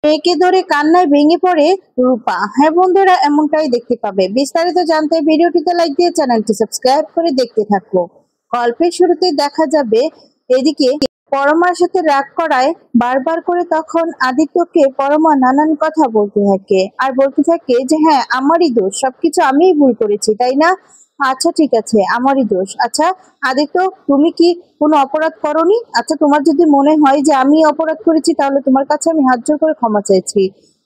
মেয়েকে ধরে কান্নায় ভেঙে পড়ে রূপা। হ্যাঁ বন্ধুরা, এমনটাই দেখতে পাবে। বিস্তারিত জানতে ভিডিওটিতে লাইক দিয়ে চ্যানেলটি সাবস্ক্রাইব করে দেখতে থাকো। গল্পের শুরুতে দেখা যাবে এদিকে পরমার সাথে রাগ করায় বারবার করে তখন আদিত্যকে পরমা নানান কথা বলতে থাকে আর বলতে থাকে যে হ্যাঁ আমারই দোষ, সবকিছু আমিই ভুল করেছি তাই না? আচ্ছা ঠিক আছে, আমারই দোষ। আচ্ছা আদিত্য, তুমি কি কোনো অপরাধ করোনি? আচ্ছা তোমার যদি মনে হয় যে আমি অপরাধ করেছি তাহলে তোমার কাছে আমি হাত জোড় করে ক্ষমা চাইছি।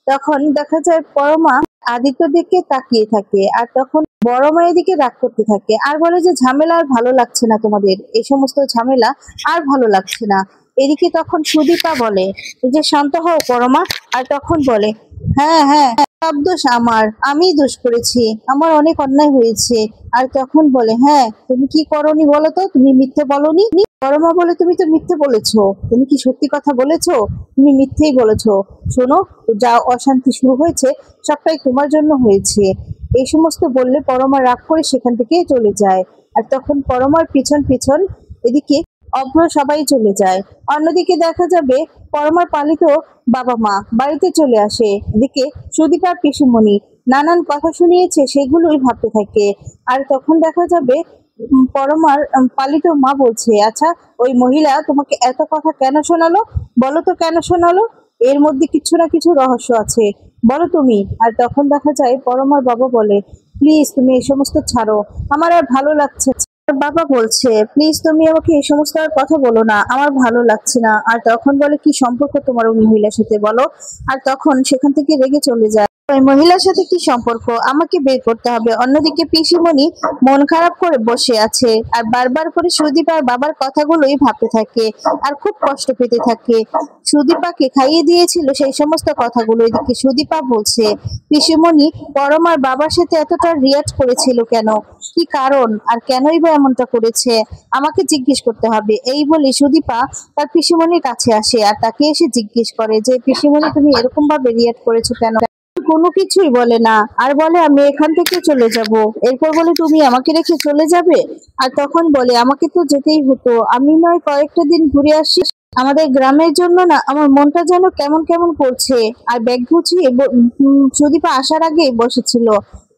তখন দেখা যায় পরমা আদিত্যর দিকে তাকিয়ে থাকে আর তখন বড় মায়ের দিকে রাগ করতে থাকে আর বলে যে ঝামেলা আর ভালো লাগছে না, তোমাদের এই সমস্ত ঝামেলা আর ভালো লাগছে না। এদিকে তখন সুদীপা বলে যে শান্ত হও পরমা। আর তখন বলে হ্যাঁ হ্যাঁ, সব দোষ আমার, আমিই দোষ করেছি, আমার অনেক অন্যায় হয়েছে। আর তখন বলে হ্যাঁ তুমি কি করনি বলো তো, তুমি মিথ্যে বলনি। পরমা বলে তুমি তো মিথ্যে বলেছো, তুমি কি সত্যি কথা বলেছো? তুমি মিথ্যেই বলেছো। শোনো, যা অশান্তি শুরু হয়েছে সবটাই তোমার জন্য হয়েছে। এই সমস্ত বললে পরমা রাগ করে সেখান থেকে চলে যায়। আর তখন পরমার পিছন পিছন এদিকে অভ্র সবাই চলে যায়। অন্যদিকে দেখা যাবে পরমার পালিত বাবা মা বাড়িতে চলে আসে। এদিকে সুদীপার পিসুমণি নানান কথা শুনিয়েছে সেগুলোই ভাবতে থাকে। আর তখন দেখা যাবে পরমার পালিত মা বলছে আচ্ছা ওই মহিলা তোমাকে এত কথা কেন শোনালো, বলো তো কেন শোনালো? এর মধ্যে কিছু না কিছু রহস্য আছে, বলো তুমি। আর তখন দেখা যায় পরমার বাবা বলে প্লিজ তুমি এই সমস্ত ছাড়ো, আমার আর ভালো লাগছে না। আর বাবা বলছে প্লিজ তুমি আমাকে এই সমস্ত আর কথা বলো না, আমার ভালো লাগছে না। আর তখন বলে কি সম্পর্ক তোমার ওই মহিলার সাথে বলো। আর তখন সেখান থেকে রেগে চলে যায়। ওই মহিলার সাথে কি সম্পর্ক আমাকে বের করতে হবে। অন্যদিকে পিসিমণি মন খারাপ করে বসে আছে আর বারবার করে সুদীপ আর বাবার কথাগুলোই ভাবতে থাকে আর খুব কষ্ট পেতে থাকে। সুদীপাকে খাইয়ে দিয়েছিল সেই সমস্ত কথাগুলো। এদিকে সুদীপা বলছে পিসিমণি পরমার বাবার সাথে এতটা রিয়াক্ট করেছিল কেন, কি কারণ, আর কেনই বা এমনটা করেছে আমাকে জিজ্ঞেস করতে হবে। এই বলে সুদীপা তার পিসিমণির কাছে আসে আর তাকে এসে জিজ্ঞেস করে যে পিসিমণি তুমি এরকম ভাবে রিয়াক্ট করেছো কেন? কোনো কিছুই বলে না আর বলে আমি এখান থেকে চলে যাব। এরপর বলে তুমি আমাকে রেখে চলে যাবে? আর তখন বলে আমাকে তো যেতেই হতো, আমি নয় কয়েকটা দিন ঘুরে আসি, আমাদের গ্রামের জন্য না আমার মনটা যেন কেমন কেমন করছে। আর ব্যাগ গুছিয়ে সুদীপা আসার আগে বসেছিল।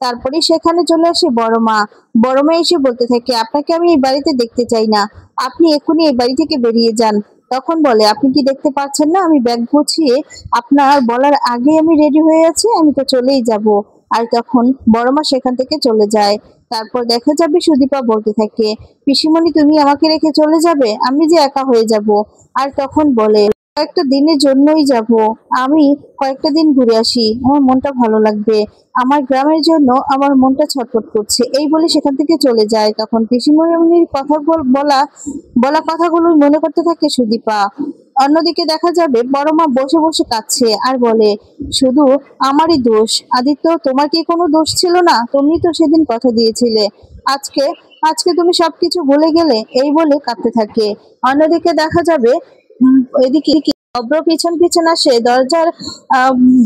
তারপরে সেখানে চলে আসে বড় মা। বড় মা এসে বলতে থাকে আপনাকে আমি এই বাড়িতে দেখতে চাই না, আপনি এখনই এই বাড়ি থেকে বেরিয়ে যান। তখন বলে আপনি কি দেখতে পাচ্ছেন না আমি ব্যাগ গুছিয়ে আপনার বলার আগে আমি রেডি হয়ে আছি, আমি তো চলেই যাব। আর তখন বড় মা সেখান থেকে চলে যায়। তারপর দেখা যাবে সুদীপা বলতে থাকে পিসিমণি তুমি আমাকে রেখে চলে যাবে, আমি যে একা হয়ে যাব। আর তখন বলে কয়েকটা দিনের জন্যই যাব, আমি কয়েকটা দিন ঘুরে আসি, আমার মনটা ভালো লাগবে, আমার গ্রামের জন্য আমার মনটা ছটফট করছে। এই বলে সেখান থেকে চলে যায়। তখন পিসিমণির কথা বলা বলা কথাগুলো মনে করতে থাকে সুদীপা। অন্যদিকে দেখা যাবে বড় মা বসে বসে কাঁদছে আর বলে শুধু আমারই দোষ। আদিত্য তোমার কি কোনো দোষ ছিল না? তুমি তো সেদিন কথা দিয়েছিলে, আজকে আজকে তুমি সবকিছু ভুলে গেলে। এই বলে কাঁদতে থাকে। অন্যদিকে দেখা যাবে এদিকে অব্র পিছন পিছন আসে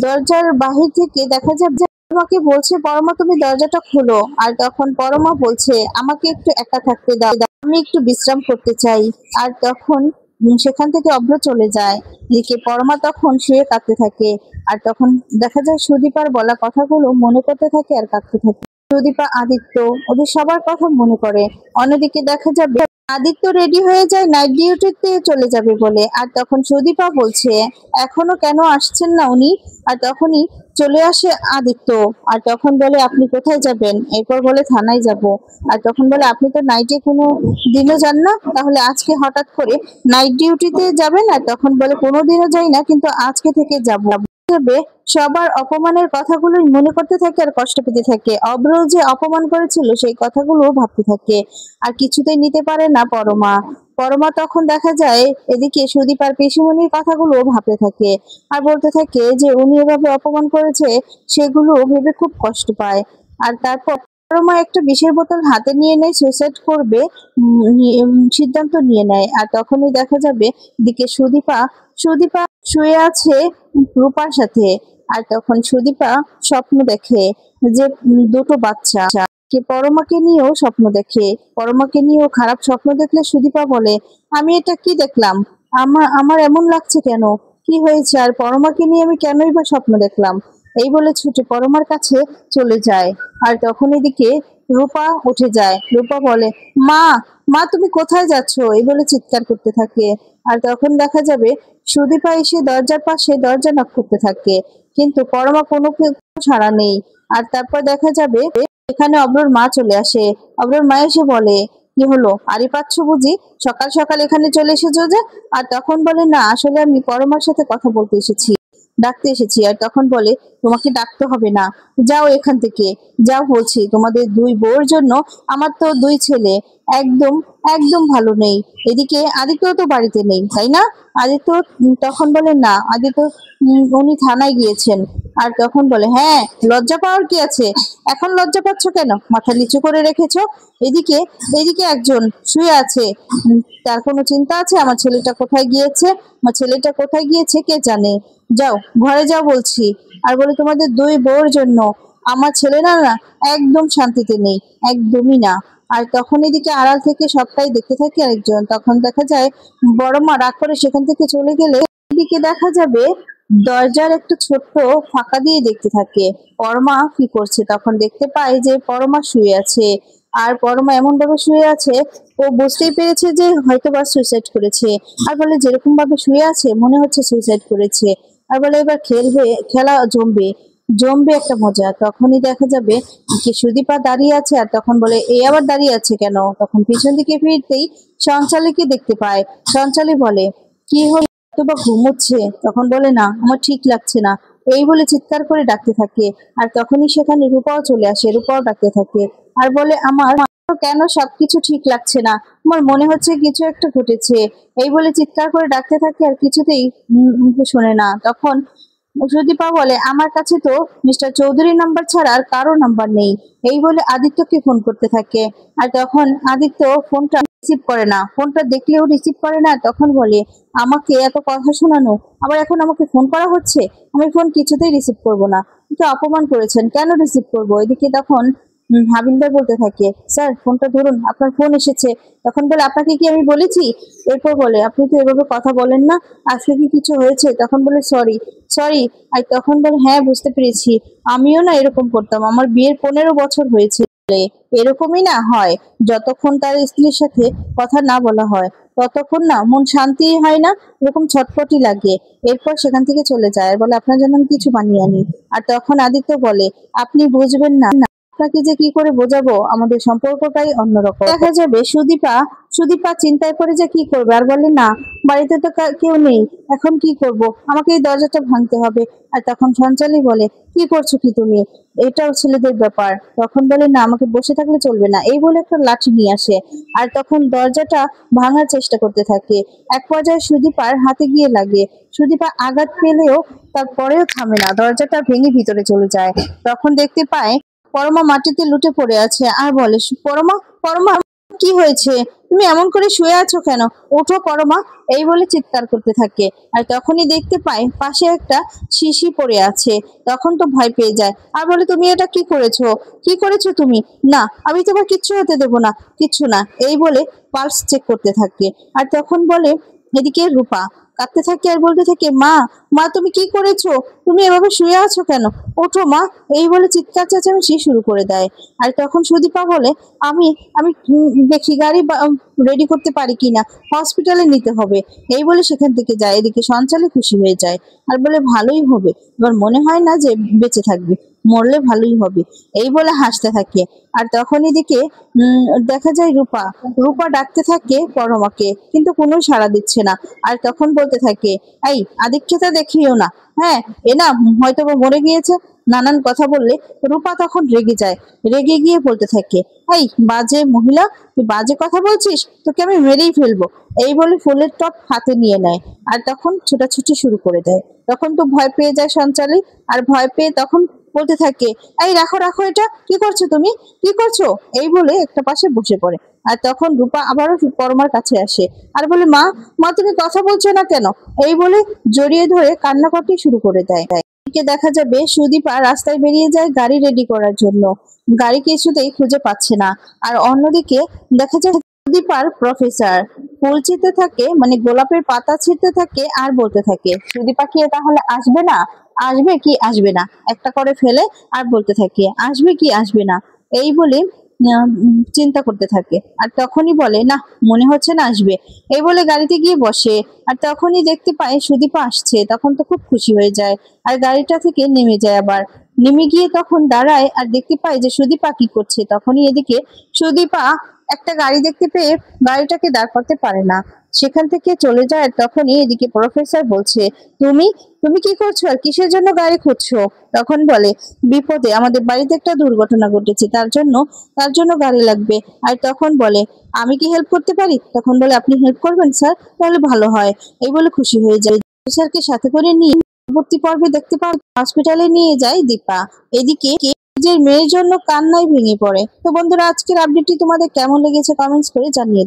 দরজার বাহির থেকে দেখা যাবে যে পরমাকে বলছে পরমা তুমি দরজাটা খোলো। আর তখন পরমা বলছে আমাকে একটু একা থাকতে দাও, আমি একটু বিশ্রাম করতে চাই। আর তখন সেখান থেকে অভ্র চলে যায়। এদিকে পরমা তখন শুয়ে কাঁদতে থাকে। আর তখন দেখা যায় সুদীপার বলা কথাগুলো মনে করতে থাকে আর কাঁদতে থাকে। সুদীপা আদিত্য ওদের সবার কথা মনে করে। অন্যদিকে দেখা যাবে আদিত্য রেডি হয়ে যায় নাইট ডিউটিতে চলে যাবে বলে। আর তখন সুদীপা বলছে এখনো কেন আসছেন না উনি? আর তখনই চলে আসে আদিত্য। আর তখন বলে আপনি কোথায় যাবেন? এরপর বলে থানায় যাব। আর তখন বলে আপনি তো নাইটে কোনো দিনও যান না, তাহলে আজকে হঠাৎ করে নাইট ডিউটিতে যাবেন? আর তখন বলে কোনোদিনও যাই না, কিন্তু আজকে থেকে যাব। তবে সবার অপমানের কথাগুলোই মনে করতে থাকে আর কষ্ট পেতে থাকে। অব্র যে অপমান করেছিল সেই কথাগুলো ভাবতে থাকে আর কিছুতেই নিতে পারে না পরমা। পরমা তখন দেখা যায় এদিকে সুদীপ আর পিসিমণির কথাগুলো ভাবতে থাকে আর বলতে থাকে যে উনি এভাবে অপমান করেছে সেগুলো ভেবে খুব কষ্ট পায়। আর তারপর পরমা একটা বিষের বোতল হাতে নিয়ে নেয়, সুইসাইড করবে সিদ্ধান্ত নিয়ে নেয়। আর তখনই দেখা যাবে দিকে সুদীপা সুদীপা শুয়ে আছে রূপার সাথে। আর তখন সুদীপা স্বপ্ন দেখে যে দুটো বাচ্চা, কে পরমাকে নিয়েও স্বপ্ন দেখে। পরমাকে নিয়েও খারাপ স্বপ্ন দেখলে সুদীপা বলে আমি এটা কি দেখলাম, আমার আমার এমন লাগছে কেন? কি হয়েছে, আর পরমাকে নিয়ে আমি কেনই বা স্বপ্ন দেখলাম? এই বলে ছুটে পরমার কাছে চলে যায়। আর তখন এদিকে রূপা উঠে যায়। রূপা বলে, মা, মা তুমি কোথায় যাচ্ছো? এই বলে চিৎকার করতে থাকে। আর তখন দেখা যাবে সুদীপা এসে দরজার পাশে দরজা নক করতে থাকে, কিন্তু পরমা কোনো সাড়া নেই। আর তারপর দেখা যাবে এখানে অব্রর মা চলে আসে। অব্রর মা এসে বলে, কি হলো, আড়ি পাচ্ছ বুঝি? সকাল সকাল এখানে চলে এসেছো যে? আর তখন বলে, না আসলে আমি পরমার সাথে কথা বলতে এসেছি, ডাকতে এসেছি। আর তখন বলে, তোমাকে ডাকতে হবে না, যাও এখান থেকে, যাও বলছি। তোমাদের দুই বউর জন্য আমার তো দুই ছেলে একদম একদম ভালো নেই। এদিকে আদিত্য তো বাড়িতে নেই, তাই না? আদিত্য তখন বলে, না আদিত্য উনি থানায় গিয়েছেন। আর তখন বলে, হ্যাঁ, লজ্জা পাওয়ার কি আছে? এখন লজ্জা পাচ্ছ কেন? মাথা নিচু করে রেখেছো। এদিকে এদিকে একজন শুয়ে আছে, তার কোনো চিন্তা আছে? আমার ছেলেটা কোথায় গিয়েছে? আমার ছেলেটা কোথায় গিয়েছে কে জানে? যাও ঘরে যাও বলছি। আর বলে, তোমাদের দুই বউর জন্য আমার ছেলে না না একদম শান্তিতে নেই, একদমই না। আর তখন এদিকে আড়াল থেকে সবটাই দেখতে থাকে আরেকজন। তখন দেখা যায় বড় মা রাগ করে সেখান থেকে চলে গেলে এদিকে দেখা যাবে দরজার একটা ছোট্ট ফাঁকা দিয়ে দেখতে থাকে পরমা কি করছে। তখন দেখতে পায় যে পরমা শুয়ে আছে। আর পরমা এমন ভাবে শুয়ে আছে, ও বুঝতেই পেরেছে যে হয়তো বা সুইসাইড করেছে। আর বলে, যেরকম ভাবে শুয়ে আছে মনে হচ্ছে সুইসাইড করেছে। আর বলে, এবার খেলবে, খেলা জমবে, জমবে একটা মজা। তখনই দেখা যাবে কি সুদীপা দাঁড়িয়ে আছে। আর তখন বলে, এই আবার দাঁড়িয়ে আছে কেন? তখন পিছন দিকে ফিরতেই সঞ্চালীকে দেখতে পায়। সঞ্চালী বলে, কি হলো, তো বা ঘুমোচ্ছে? তখন বলে, না আমার ঠিক লাগছে না, এই বলে চিৎকার করে ডাকতে থাকে। আর তখনই সেখানে রূপাও চলে আসে। রূপাও ডাকতে থাকে আর বলে, আমার কেন সবকিছু ঠিক লাগছে না, আমার মনে হচ্ছে কিছু একটা ঘটেছে। এই বলে চিৎকার করে ডাকতে থাকে আর কিছুতেই শোনে না। তখন সুদীপা বলে, আমার কাছে তো মিস্টার চৌধুরীর নাম্বার ছাড়া আর কারো নাম্বার নেই। এই বলে আদিত্যকে ফোন করতে থাকে। আর তখন আদিত্য ফোনটা রিসিভ করে না, ফোনটা দেখলেও রিসিভ করে না। তখন বলে, আমাকে এত কথা শোনানো, আবার এখন আমাকে ফোন করা হচ্ছে, আমি ফোন কিছুতেই রিসিভ করব না। কিন্তু অপমান করেছেন, কেন রিসিভ করব? এদিকে তখন হাবিলদার বলতে থাকে, স্যার ফোনটা ধরুন, আপনার ফোন এসেছে। তখন বলে, আপনাকে কি আমি বলেছি? এরপর বলে, আপনি তো এভাবে কথা বলেন না, আজকে কি কিছু হয়েছে? তখন বলে, সরি সরি। আর তখন বলে, হ্যাঁ বুঝতে পেরেছি, আমিও না এরকম করতাম, আমার বিয়ের 15 বছর হয়েছে। এরকমই না হয়, যতক্ষণ তার স্ত্রীর সাথে কথা না বলা হয় ততক্ষণ না মন শান্তি হয় না, এরকম ছটফটি লাগে। এরপর সেখান থেকে চলে যায় আর বলে, আপনার জন্য আমি কিছু বানিয়ে আনি। আর তখন আদিত্য বলে, আপনি বুঝবেন না, আপনাকে যে কি করে বোঝাবো, আমাদের সম্পর্কটাই অন্যরকম। দেখা যাবে সুদীপা সুদীপা চিন্তায় পড়ে যে কি করবে। আর বলে, না বাড়িতে তো কেউ নেই, এখন কি করব, আমাকে এই দরজাটা ভাঙতে হবে। আর তখন সঞ্চালী বলে, কি করছো কি তুমি, এটাও ছেলেদের ব্যাপার। তখন বলে, না আমাকে বসে থাকলে চলবে না। এই বলে একটা লাঠি নিয়ে আসে আর তখন দরজাটা ভাঙার চেষ্টা করতে থাকে। এক পর্যায়ে সুদীপার হাতে গিয়ে লাগে। সুদীপা আঘাত পেলেও তারপরেও থামে না, দরজাটা ভেঙে ভিতরে চলে যায়। তখন দেখতে পায় পরমা মাটিতে লুটে পড়ে আছে আর বলে, পরমা, পরমা কি হয়েছে, তুমি এমন করে শুয়ে আছো কেন? ওঠো পরমা। এই বলে চিৎকার করতে থাকে। আর তখনই দেখতে পায় পাশে একটা শিশি পড়ে আছে। তখন তো ভয় পেয়ে যায় আর বলে, তুমি এটা কি করেছো, কি করেছো তুমি? না আমি তোমার কিচ্ছু হতে দেবো না, কিচ্ছু না। এই বলে পালস চেক করতে থাকে। আর তখন বলে, এদিকে রূপা কাঁদতে থাকে আর বলতে থাকে, মা, মা তুমি কি করেছো, তুমি এভাবে শুয়ে আছো কেন? ওঠো মা। এই বলে চিৎকার চেঁচামেচি শুরু করে দেয়। আর তখন সুদীপা বলে, আমি আমি দেখি গাড়ি রেডি করতে পারি কিনা, হসপিটালে নিতে হবে। এই বলে সেখান থেকে যায়। এদিকে সঞ্চালে খুশি হয়ে যায় আর বলে, ভালোই হবে, এবার মনে হয় না যে বেঁচে থাকবে, মরলে ভালোই হবে। এই বলে হাসতে থাকে। আর তখন এদিকে দেখা যায় রূপা রূপা ডাকতে থাকে পরমাকে, কিন্তু কোনো সাড়া দিচ্ছে না। আর তখন বলতে থাকে, এই আদিক্ষেতা দেখিও না, হ্যাঁ এ না হয়তো বা মরে গিয়েছে, নানান কথা বললে রূপা তখন রেগে যায়। রেগে গিয়ে বলতে থাকে, এই বাজে মহিলা, তুই বাজে কথা বলছিস, তোকে আমি মেরেই ফেলবো। এই বলে ফুলের টপ হাতে নিয়ে নেয় আর তখন ছোটাছুটি শুরু করে দেয়। তখন তো ভয় পেয়ে যায় সঞ্চালী। আর ভয় পেয়ে তখন বলতে থাকে, এই রাখো রাখো, এটা কি করছো তুমি, কি করছো? এই বলে একটা পাশে বসে পড়ে। আর তখন রূপা আবারও পরমার কাছে আসে আর বলে, মা, মা তুমি কথা বলছো না কেন? এই বলে জড়িয়ে ধরে কান্নাকাটি শুরু করে দেয়। এদিকে দেখা যাবে সুদীপা রাস্তায় বেরিয়ে যায় গাড়ি রেডি করার জন্য, গাড়ি কিছুতেই খুঁজে পাচ্ছে না। আর অন্যদিকে দেখা যায় সুদীপার প্রফেসর ফুল ছিঁড়তে থাকে, মানে গোলাপের পাতা ছিঁড়তে থাকে আর বলতে থাকে, সুদীপা কি তাহলে আসবে না, আসবে কি আসবে না, একটা করে ফেলে আর বলতে থাকে আসবে কি আসবে না, এই বলে চিন্তা করতে থাকে। আর তখনই বলে না, মনে হচ্ছে না আসবে, এই বলে গাড়িতে গিয়ে বসে। আর তখনই দেখতে পায় সুদীপা আসছে, তখন তো খুব খুশি হয়ে যায় আর গাড়িটা থেকে নেমে যায়। আবার নেমে গিয়ে তখন দাঁড়ায় আর দেখতে পায় যে সুদীপা কি করছে। তখনই এদিকে সুদীপা একটা গাড়ি দেখতে পেয়ে গাড়িটাকে দাঁড় করতে পারে না, সেখান থেকে চলে যায়। আর তখনই এদিকে প্রফেসর বলছে, তুমি তুমি কি করছো আর কিসের জন্য গাড়ি খুঁজছো? তখন বলে, বিপদে, আমাদের বাড়িতে একটা দুর্ঘটনা ঘটেছে, তার জন্য গাড়ি লাগবে। আর তখন বলে, আমি কি হেল্প করতে পারি? তখন বলে, আপনি হেল্প করবেন স্যার, তাহলে ভালো হয়। এই বলে খুশি হয়ে যায়। স্যারকে সাথে করে নিয়ে পরবর্তী পর্বে দেখতে পাওয়া হসপিটালে নিয়ে যায় দীপা। এদিকে নিজের মেয়ের জন্য কান্নায় ভেঙে পড়ে। তো বন্ধুরা, আজকের আপডেটটি তোমাদের কেমন লেগেছে কমেন্টস করে জানিয়ে